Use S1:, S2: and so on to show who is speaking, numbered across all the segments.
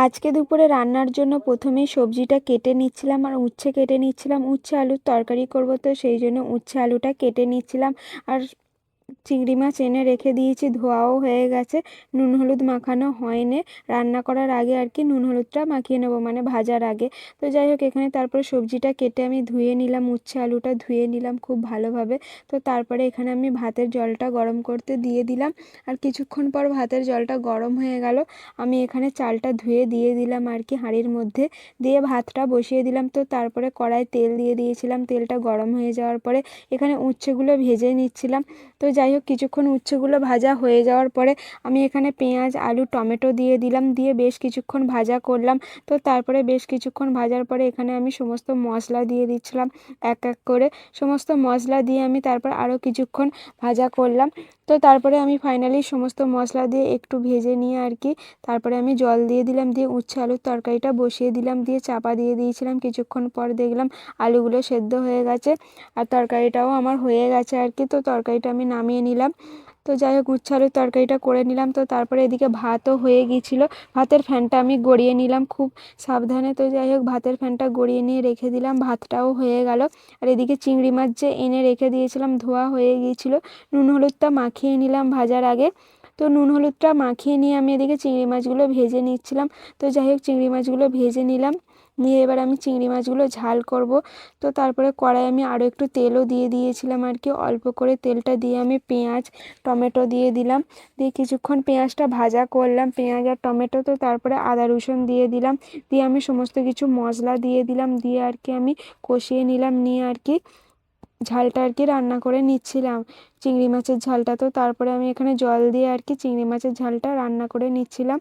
S1: আজকে দুপুরে রান্নার জন্য প্রথমেই সবজিটা কেটে নিচ্ছিলাম আর উচ্ছে কেটে নিচ্ছিলাম। উচ্ছে আলুর তরকারি করব, তো সেই জন্য উচ্ছে আলুটা কেটে নিচ্ছিলাম। আর চিংড়ি মাছ এনে রেখে দিয়েছি, ধোয়াও হয়ে গেছে, নুন হলুদ মাখানো হয়নি। রান্না করার আগে আর কি নুন হলুদটা মাখিয়ে নেবো, মানে ভাজার আগে। তো যাই হোক, এখানে তারপরে সবজিটা কেটে আমি ধুয়ে নিলাম, উচ্ছে আলুটা ধুয়ে নিলাম খুব ভালোভাবে। তো তারপরে এখানে আমি ভাতের জলটা গরম করতে দিয়ে দিলাম। আর কিছুক্ষণ পর ভাতের জলটা গরম হয়ে গেল, আমি এখানে চালটা ধুয়ে দিয়ে দিলাম আর কি হাঁড়ির মধ্যে, দিয়ে ভাতটা বসিয়ে দিলাম। তো তারপরে কড়াই তেল দিয়ে দিয়েছিলাম, তেলটা গরম হয়ে যাওয়ার পরে এখানে উচ্ছেগুলো ভেজে নিচ্ছিলাম। তো যাই হোক, কিছুক্ষণ উচ্ছেগুলো ভাজা হয়ে যাওয়ার পরে আমি এখানে পেঁয়াজ আলু টমেটো দিয়ে দিলাম, দিয়ে বেশ কিছুক্ষণ ভাজা করলাম। তো তারপরে বেশ কিছুক্ষণ ভাজার পরে এখানে আমি সমস্ত মশলা দিয়ে দিচ্ছিলাম এক এক করে। সমস্ত মশলা দিয়ে আমি তারপর আরও কিছুক্ষণ ভাজা করলাম। তো তারপরে আমি ফাইনালি সমস্ত মশলা দিয়ে একটু ভেজে নিয়ে আর কি তারপরে আমি জল দিয়ে দিলাম, দিয়ে উচ্ছে আলুর তরকারিটা বসিয়ে দিলাম, দিয়ে চাপা দিয়ে দিয়েছিলাম। কিছুক্ষণ পর দেখলাম আলুগুলো সেদ্ধ হয়ে গেছে আর তরকারিটাও আমার হয়ে গেছে আর কি। তো তরকারিটা আমি নামিয়ে নিলাম। তো যাই হোক, উচ্ছে আলুর তরকারিটা করে নিলাম। তো তারপরে এদিকে ভাতও হয়ে গিয়েছিলো, ভাতের ফ্যানটা আমি গড়িয়ে নিলাম খুব সাবধানে। তো যাই হোক, ভাতের ফ্যানটা গড়িয়ে নিয়ে রেখে দিলাম, ভাতটাও হয়ে গেল। আর এদিকে চিংড়ি মাছ যে এনে রেখে দিয়েছিলাম ধোয়া হয়ে গিয়েছিলো, নুন হলুদটা মাখিয়ে নিলাম ভাজার আগে। তো নুন হলুদটা মাখিয়ে নিয়ে আমি এদিকে চিংড়ি মাছগুলো ভেজে নিচ্ছিলাম। তো যাই হোক, চিংড়ি মাছগুলো ভেজে নিলাম, নিয়ে এবার আমি চিংড়ি মাছগুলো ঝাল করব। তো তারপরে কড়াই আমি আরও একটু তেলও দিয়ে দিয়েছিলাম আর কি, অল্প করে তেলটা দিয়ে আমি পেঁয়াজ টমেটো দিয়ে দিলাম, দিয়ে কিছুক্ষণ পেঁয়াজটা ভাজা করলাম, পেঁয়াজ আর টমেটো। তো তারপরে আদা রসুন দিয়ে দিলাম, দিয়ে আমি সমস্ত কিছু মশলা দিয়ে দিলাম, দিয়ে আর কি আমি কষিয়ে নিলাম, নিয়ে আর কি ঝালটা আর কি রান্না করে নিচ্ছিলাম, চিংড়ি মাছের ঝালটা। তো তারপরে আমি এখানে জল দিয়ে আর কি চিংড়ি মাছের ঝালটা রান্না করে নিচ্ছিলাম।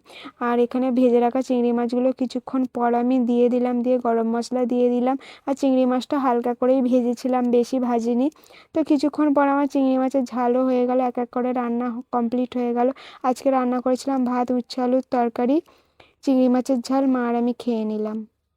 S1: আর এখানে ভেজে রাখা চিংড়ি মাছগুলো কিছুক্ষণ পর আমি দিয়ে দিলাম, দিয়ে গরম মশলা দিয়ে দিলাম। আর চিংড়ি মাছটা হালকা করেই ভেজেছিলাম, বেশি ভাজিনি। তো কিছুক্ষণ পর আমার চিংড়ি মাছের ঝালও হয়ে গেল, এক এক করে রান্না কমপ্লিট হয়ে গেল। আজকে রান্না করেছিলাম ভাত, উচ্ছে আলুর তরকারি, চিংড়ি মাছের ঝাল, মা আর আমি খেয়ে নিলাম।